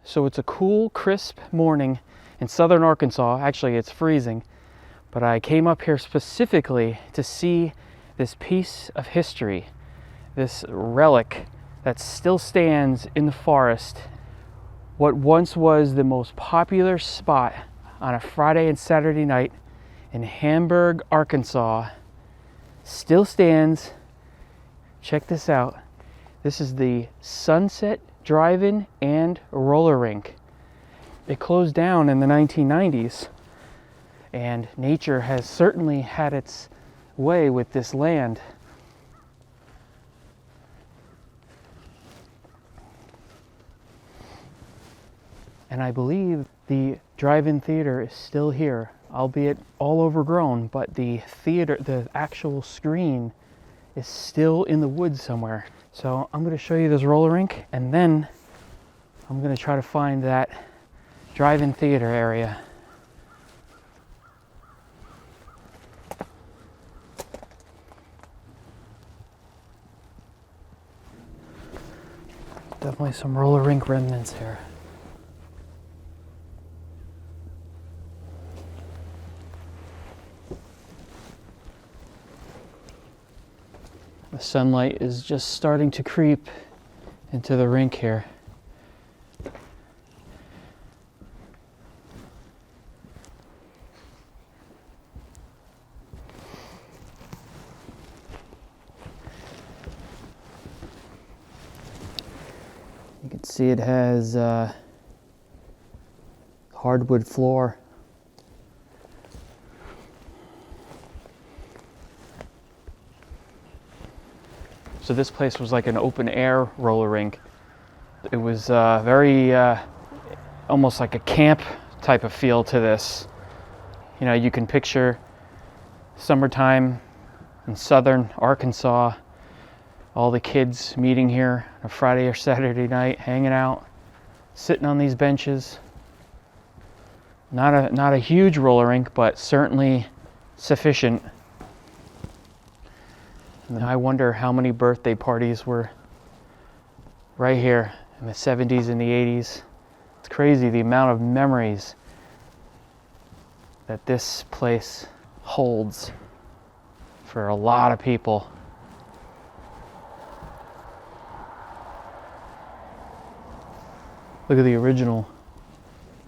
So it's a cool, crisp morning in southern Arkansas. Actually, it's freezing, but I came up here specifically to see this piece of history, this relic that still stands in the forest. What once was the most popular spot on a Friday and Saturday night in Hamburg, Arkansas, still stands. Check this out. This is the Sunset Drive-In and Roller Rink. It closed down in the 1990s, and nature has certainly had its way with this land. And I believe the Drive-In Theater is still here, albeit all overgrown, but the theater, the actual screen, is still in the woods somewhere. So I'm going to show you this roller rink, and then I'm going to try to find that Drive-In Theater area. Definitely some roller rink remnants here. The sunlight is just starting to creep into the rink here. You can see it has hardwood floor. So this place was like an open air roller rink. It was very, almost like a camp type of feel to this. You know, you can picture summertime in southern Arkansas, all the kids meeting here on a Friday or Saturday night, hanging out, sitting on these benches. Not a huge roller rink, but certainly sufficient. And I wonder how many birthday parties were right here in the 70s and the 80s. It's crazy the amount of memories that this place holds for a lot of people. Look at the original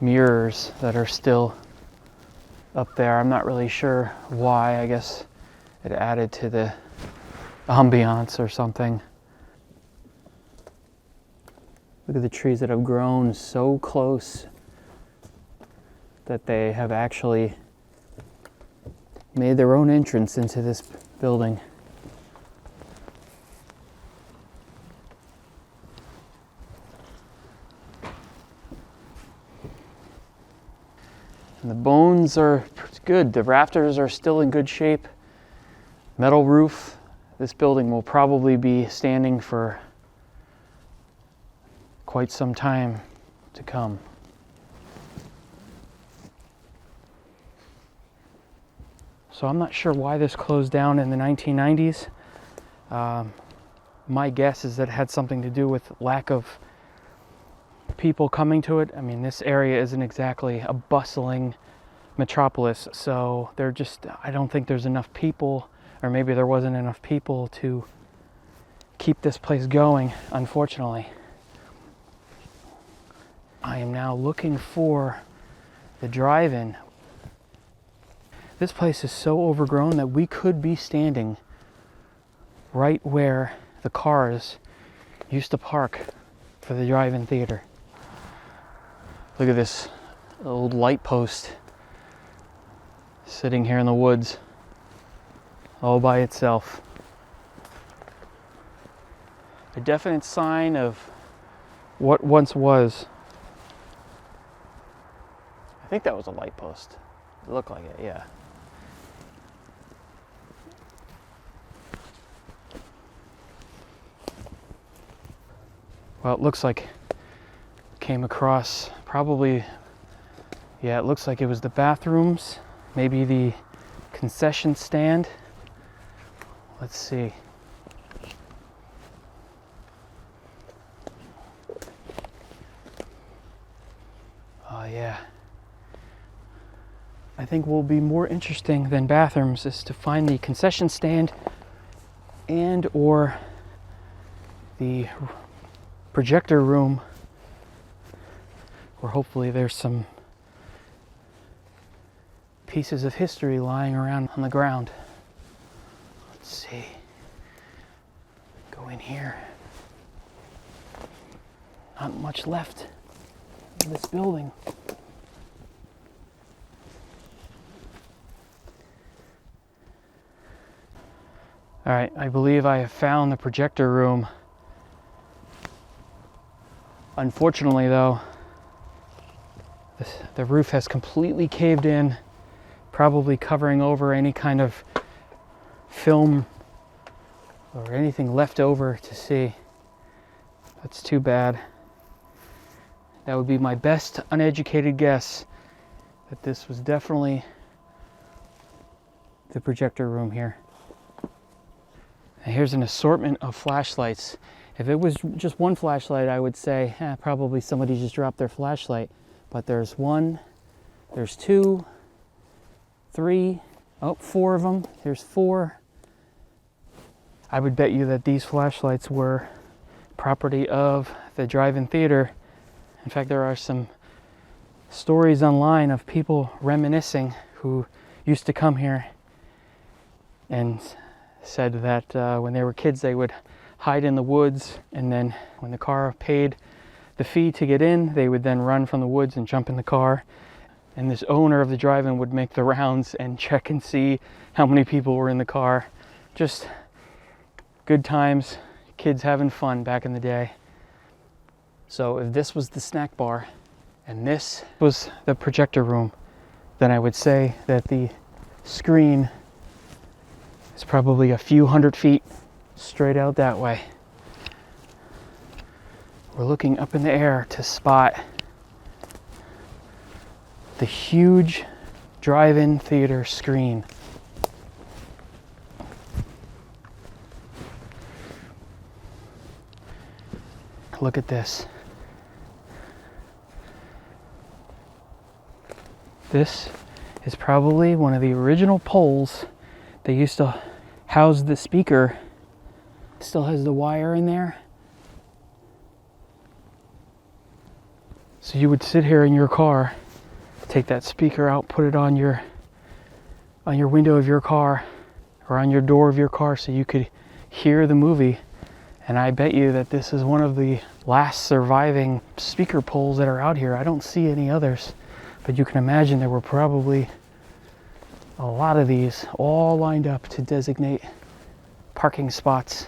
mirrors that are still up there. I'm not really sure why. I guess it added to the ambiance or something. Look at the trees that have grown so close that they have actually made their own entrance into this building. And the bones are good. The rafters are still in good shape. Metal roof. This building will probably be standing for quite some time to come. So I'm not sure why this closed down in the 1990s. My guess is that it had something to do with lack of people coming to it. I mean, this area isn't exactly a bustling metropolis, so I don't think there's enough people, or maybe there wasn't enough people to keep this place going, unfortunately. I am now looking for the drive-in. This place is so overgrown that we could be standing right where the cars used to park for the drive-in theater. Look at this old light post sitting here in the woods all by itself. A definite sign of what once was. I think that was a light post. It looked like it, yeah. Well, it looks like came across probably, yeah, it looks like it was the bathrooms, maybe the concession stand. Let's see. Yeah. I think will be more interesting than bathrooms is to find the concession stand and or the projector room, where hopefully there's some pieces of history lying around on the ground. Let's see. Go in here. Not much left in this building. All right, I believe I have found the projector room. Unfortunately though, the roof has completely caved in, probably covering over any kind of film or anything left over to see. That's too bad. That would be my best uneducated guess, that this was definitely the projector room here. And here's an assortment of flashlights. If it was just one flashlight, I would say, probably somebody just dropped their flashlight. But there's one, there's two, three, four of them. There's four. I would bet you that these flashlights were property of the DriveIn Theater. In fact, there are some stories online of people reminiscing who used to come here and said that when they were kids they would hide in the woods, and then when the car paid the fee to get in, they would then run from the woods and jump in the car, and this owner of the drive-in would make the rounds and check and see how many people were in the car. Just good times, kids having fun back in the day. So if this was the snack bar and this was the projector room, then I would say that the screen is probably a few hundred feet straight out that way. We're looking up in the air to spot the huge drive-in theater screen. Look at this. This is probably one of the original poles they used to house the speaker. Still has the wire in there. So you would sit here in your car, take that speaker out, put it on your window of your car or on your door of your car so you could hear the movie. And I bet you that this is one of the last surviving speaker poles that are out here. I don't see any others, but you can imagine there were probably a lot of these all lined up to designate parking spots.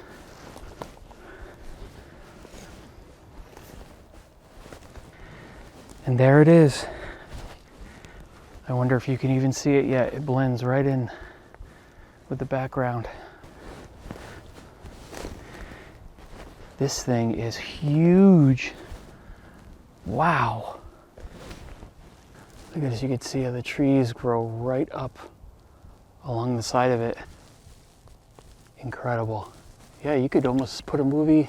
And there it is. I wonder if you can even see it yet. It blends right in with the background. This thing is huge. Wow. Look at this, you can see how the trees grow right up along the side of it. Incredible. Yeah, you could almost put a movie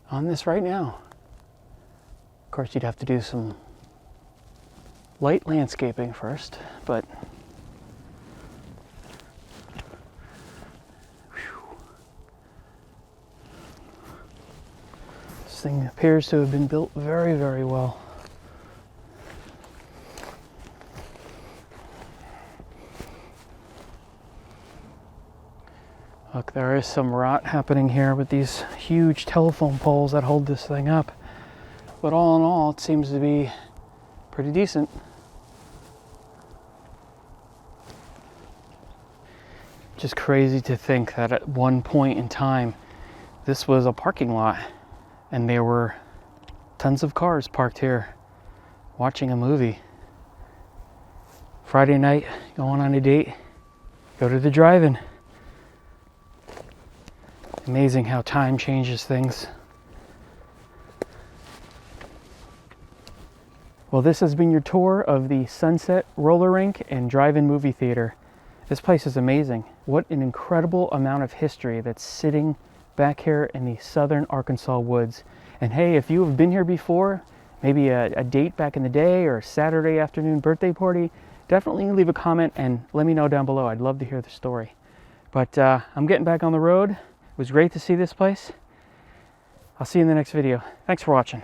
on this right now. Of course, you'd have to do some light landscaping first, but this thing appears to have been built very, very well. Look, there is some rot happening here with these huge telephone poles that hold this thing up. But all in all, it seems to be pretty decent. Just crazy to think that at one point in time, this was a parking lot and there were tons of cars parked here watching a movie. Friday night, going on a date, go to the drive-in. Amazing how time changes things. Well, this has been your tour of the Sunset Roller Rink and Drive-In Movie Theater. This place is amazing. What an incredible amount of history that's sitting back here in the southern Arkansas woods. And hey, if you have been here before maybe a date back in the day or a Saturday afternoon birthday party, definitely leave a comment and let me know down below. I'd love to hear the story. But I'm getting back on the road. It was great to see this place. I'll see you in the next video. Thanks for watching.